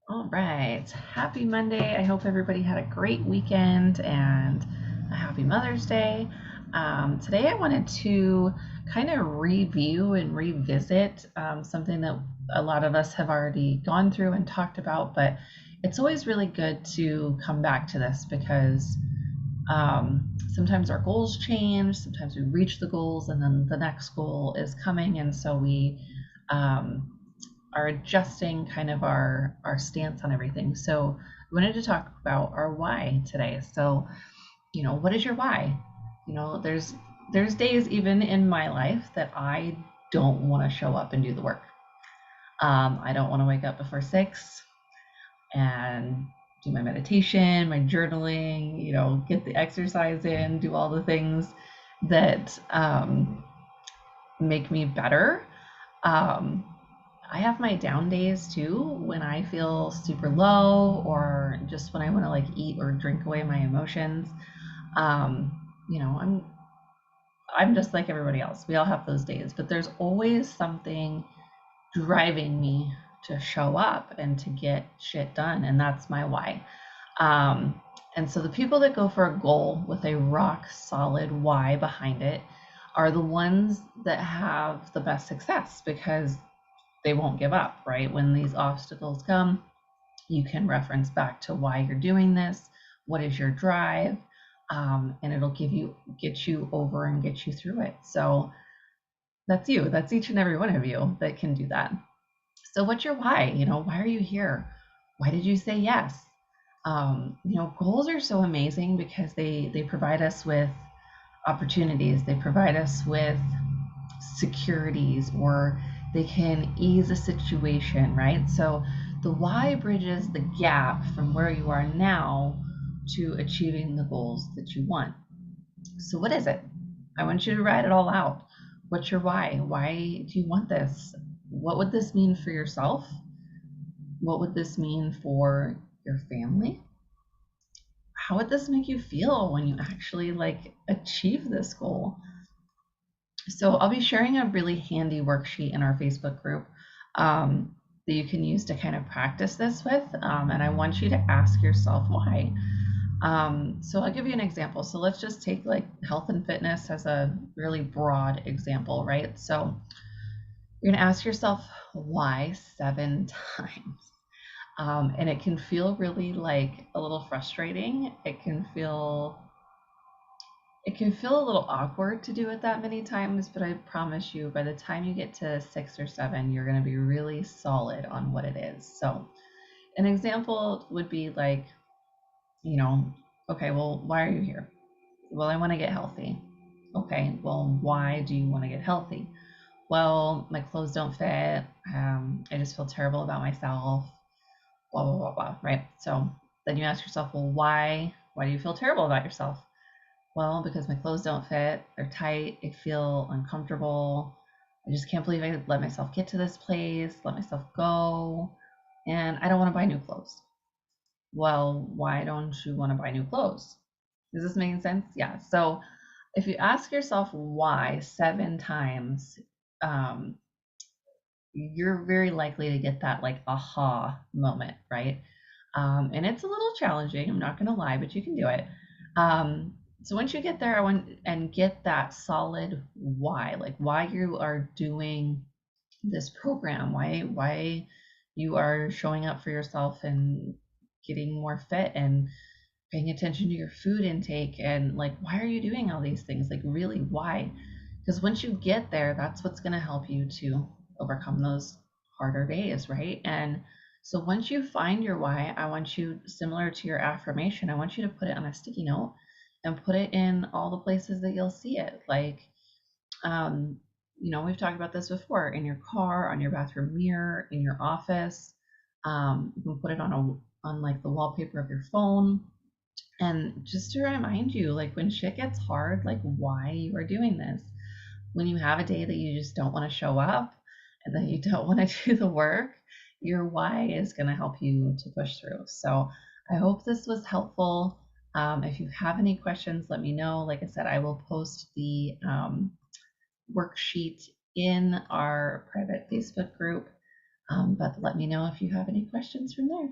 All right. Happy Monday. I hope everybody had a great weekend and a happy Mother's Day. Today, I wanted to kind of review and revisit something that a lot of us have already gone through and talked about, but it's always really good to come back to this because sometimes our goals change, sometimes we reach the goals, and then the next goal is coming. And so we um, are adjusting kind of our stance on everything. So we wanted to talk about our why today. So, what is your why? There's days even in my life that I don't want to show up and do the work. I don't want to wake up before 6 and do my meditation, my journaling, get the exercise in, do all the things that make me better. Um, I have my down days too when I feel super low or just when I want to like eat or drink away my emotions. I'm just like everybody else. We all have those days, but there's always something driving me to show up and to get shit done, and that's my why. Um, and so the people that go for a goal with a rock solid why behind it are the ones that have the best success because they won't give up, right? When these obstacles come, you can reference back to why you're doing this, what is your drive, and it'll get you over and get you through it. So that's you. That's each and every one of you that can do that. So what's your why? Why are you here? Why did you say yes? Goals are so amazing because they provide us with opportunities. They provide us with securities, or they can ease a situation, right? So the why bridges the gap from where you are now to achieving the goals that you want. So what is it? I want you to write it all out. What's your why? Why do you want this? What would this mean for yourself? What would this mean for your family? How would this make you feel when you actually like achieve this goal? So I'll be sharing a really handy worksheet in our Facebook group that you can use to kind of practice this with. And I want you to ask yourself why. So I'll give you an example. So let's just take like health and fitness as a really broad example, right? So you're going to ask yourself why 7 times. And it can feel really like a little frustrating. It can feel a little awkward to do it that many times, but I promise you, by the time you get to 6 or 7, you're going to be really solid on what it is. So, an example would be like, you know, okay, well, why are you here? Well, I want to get healthy. Okay, well, why do you want to get healthy? Well, my clothes don't fit. I just feel terrible about myself. Blah blah blah blah. Right. So then you ask yourself, well, why? Why do you feel terrible about yourself? Well, because my clothes don't fit, they're tight, I feel uncomfortable. I just can't believe I let myself get to this place, let myself go, and I don't want to buy new clothes. Well, why don't you want to buy new clothes? Is this making sense? Yeah. So if you ask yourself why 7 times, um, you're very likely to get that like aha moment, right? And it's a little challenging, I'm not going to lie, but you can do it. So once you get there, I want and get that solid why, like why you are doing this program, why you are showing up for yourself and getting more fit and paying attention to your food intake, and like why are you doing all these things, like really why? Because once you get there, that's what's going to help you to overcome those harder days, right? And so once you find your why, I want you, similar to your affirmation, I want you to put it on a sticky note and put it in all the places that you'll see it, like um, we've talked about this before, in your car, on your bathroom mirror, in your office. You can put it on like the wallpaper of your phone, and just to remind you, like when shit gets hard, like why you are doing this. When you have a day that you just don't want to show up and that you don't want to do the work, your why is going to help you to push through. So I hope this was helpful. If you have any questions, let me know. Like I said, I will post the worksheet in our private Facebook group. But let me know if you have any questions from there.